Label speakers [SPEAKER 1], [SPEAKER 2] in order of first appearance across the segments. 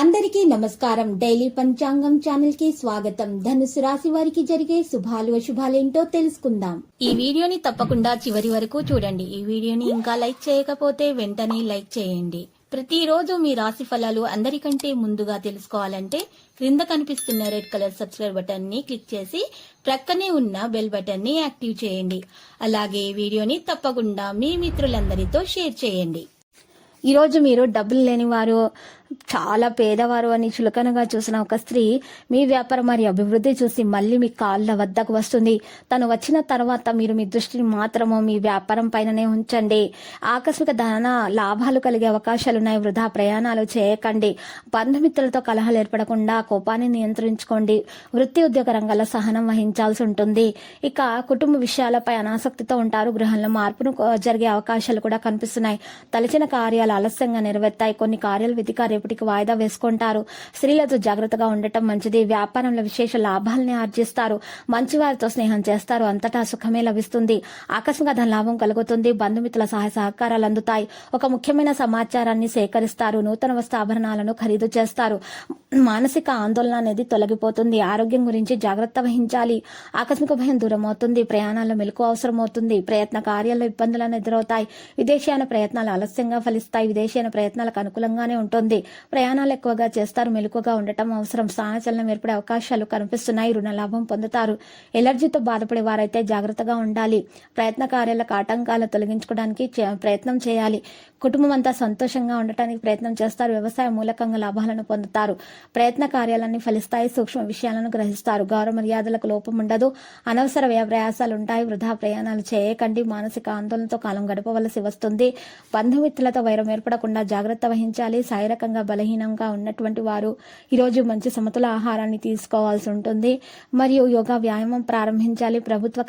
[SPEAKER 1] అందరికీ నమస్కారం. డైలీ పంచాంగం ఛానల్ కి స్వాగతం. ధనుసు రాశి వారికి జరిగే శుభాలు అశుభాలేంటో తెలుసుకుందాం. ఈ వీడియోని తప్పకుండా చివరి వరకు చూడండి. ఈ వీడియోని ఇంకా లైక్ చేయకపోతే వెంటనే లైక్ చేయండి. ప్రతిరోజు మీ రాశి ఫలాలు అందరికంటే ముందుగా తెలుసుకోవాలంటే క్రింద కనిపిస్తున్న రెడ్ కలర్ సబ్స్క్రైబ్ బటన్ ని క్లిక్ చేసి ప్రక్కనే ఉన్న బెల్ బటన్ ని యాక్టివ్ చేయండి. అలాగే వీడియోని తప్పకుండా మీ మిత్రులందరితో షేర్ చేయండి. ఈరోజు మీరు డబ్బులు లేని వారు, చాలా పేదవారు అని చులకనగా చూసిన ఒక స్త్రీ మీ వ్యాపారం మరియు అభివృద్ధి చూసి మళ్ళీ మీ కాళ్ళ వద్దకు వస్తుంది. తను వచ్చిన తర్వాత మీరు మీ దృష్టిని మాత్రము మీ వ్యాపారం పైననే ఉంచండి. ఆకస్మిక ధన లాభాలు కలిగే అవకాశాలున్నాయి. వృధా ప్రయాణాలు చేయకండి. బంధుమిత్రులతో కలహాలు ఏర్పడకుండా కోపాన్ని నియంత్రించుకోండి. వృత్తి ఉద్యోగ రంగాల్లో సహనం వహించాల్సి ఉంటుంది. ఇక కుటుంబ విషయాలపై అనాసక్తితో ఉంటారు. గృహంలో మార్పును జరిగే అవకాశాలు కూడా కనిపిస్తున్నాయి. తలచిన కార్యాలు ఆలస్యంగా నెరవేర్తాయి. కొన్ని కార్యాలు విధిగా రేపటికి వాయిదా వేసుకుంటారు. స్త్రీలతో జాగ్రత్తగా ఉండటం మంచిది. వ్యాపారంలో విశేష లాభాలని ఆర్జిస్తారు. మంచి వారితో స్నేహం చేస్తారు. అంతటా సుఖమే లభిస్తుంది. ఆకస్మిక ధన లాభం కలుగుతుంది. బంధుమిత్రుల సహాయ సహకారాలు అందుతాయి. ఒక ముఖ్యమైన సమాచారాన్ని సేకరిస్తారు. నూతన వస్త్రాభరణాలను ఖరీదు చేస్తారు. మానసిక ఆందోళన అనేది తొలగిపోతుంది. ఆరోగ్యం గురించి జాగ్రత్త వహించాలి. ఆకస్మిక భయం దూరం అవుతుంది. ప్రయాణాల్లో మెలకు అవసరం అవుతుంది. ప్రయత్న కార్యాల్లో ఇబ్బందులను ఎదురవుతాయి. విదేశీయాన ప్రయత్నాలు ఆలస్యంగా ఫలిస్తాయి. విదేశీయాన ప్రయత్నాలకు అనుకూలంగానే ఉంటుంది. ప్రయాణాలు ఎక్కువగా చేస్తారు. మెలకుగా ఉండటం అవసరం. స్థానచలనం ఏర్పడే అవకాశాలు కనిపిస్తున్నాయి. రుణ లాభం పొందుతారు. ఎలర్జీతో బాధపడే వారైతే జాగ్రత్తగా ఉండాలి. ప్రయత్న కార్యాలకు ఆటంకాలు తొలగించుకోవడానికి ప్రయత్నం చేయాలి. కుటుంబం అంతా సంతోషంగా ఉండటానికి ప్రయత్నం చేస్తారు. వ్యవసాయ మూలకంగా లాభాలను పొందుతారు. ప్రయత్న కార్యాలన్నీ ఫలిస్తాయి. సూక్ష్మ విషయాలను గ్రహిస్తారు. గౌరవ మర్యాదలకు లోపం ఉండదు. అనవసర వ్యయప్రయాసాలు ఉంటాయి. వృధా ప్రయాణాలు చేయకండి. మానసిక ఆందోళనతో కాలం గడపవలసి వస్తుంది. బంధుమిత్రులతో వైరం ఏర్పడకుండా జాగ్రత్త వహించాలి. శారీరకంగా బలహీనంగా ఉన్నటువంటి వారు ఈరోజు మంచి సమతుల ఆహారాన్ని తీసుకోవాల్సి ఉంటుంది. మరియు యోగా వ్యాయామం ప్రారంభించాలి. ప్రభుత్వ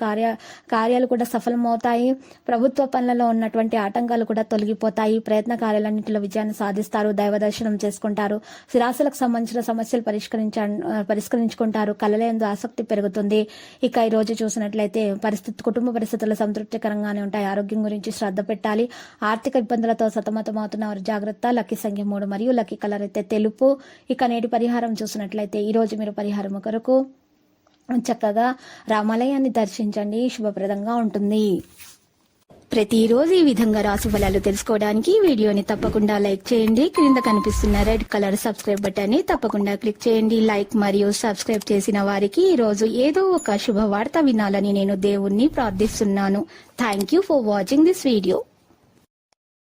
[SPEAKER 1] కార్యాలు కూడా సఫలమవుతాయి. ప్రభుత్వ పనులలో ఉన్నటువంటి ఆటంకాలు కూడా తొలగిపోతాయి. ప్రయత్న కార్యాలన్నింటిలో విజయాన్ని సాధిస్తారు. దైవ దర్శనం చేసుకుంటారు. స్థిరాస్తులకు సంబంధించిన సమస్యలు పరిష్కరించుకుంటారు. కళలందు ఆసక్తి పెరుగుతుంది. ఇక ఈ రోజు చూసినట్లయితే కుటుంబ పరిస్థితులు సంతృప్తికరంగానే ఉంటాయి. ఆరోగ్యం గురించి శ్రద్ధ పెట్టాలి. ఆర్థిక ఇబ్బందులతో సతమతమవుతున్న వారు జాగ్రత్త. లక్కీ సంఖ్య 3 మరియు లక్కీ కలర్ అయితే తెలుపు. ఇక నేటి పరిహారం చూసినట్లయితే ఈ రోజు మీరు పరిహారం కొరకు చక్కగా రామాలయాన్ని దర్శించండి. శుభప్రదంగా ఉంటుంది. ప్రతిరోజు ఈ విధంగా రాశి ఫలాలు తెలుసుకోవడానికి వీడియోని తప్పకుండా లైక్ చేయండి. క్రింద కనిపిస్తున్న రెడ్ కలర్ సబ్స్క్రైబ్ బటన్ ని తప్పకుండా క్లిక్ చేయండి. లైక్ మరియు సబ్స్క్రైబ్ చేసిన వారికి ఈ రోజు ఏదో ఒక శుభవార్త వినాలని నేను దేవుణ్ణి ప్రార్థిస్తున్నాను. Thank you for watching this video.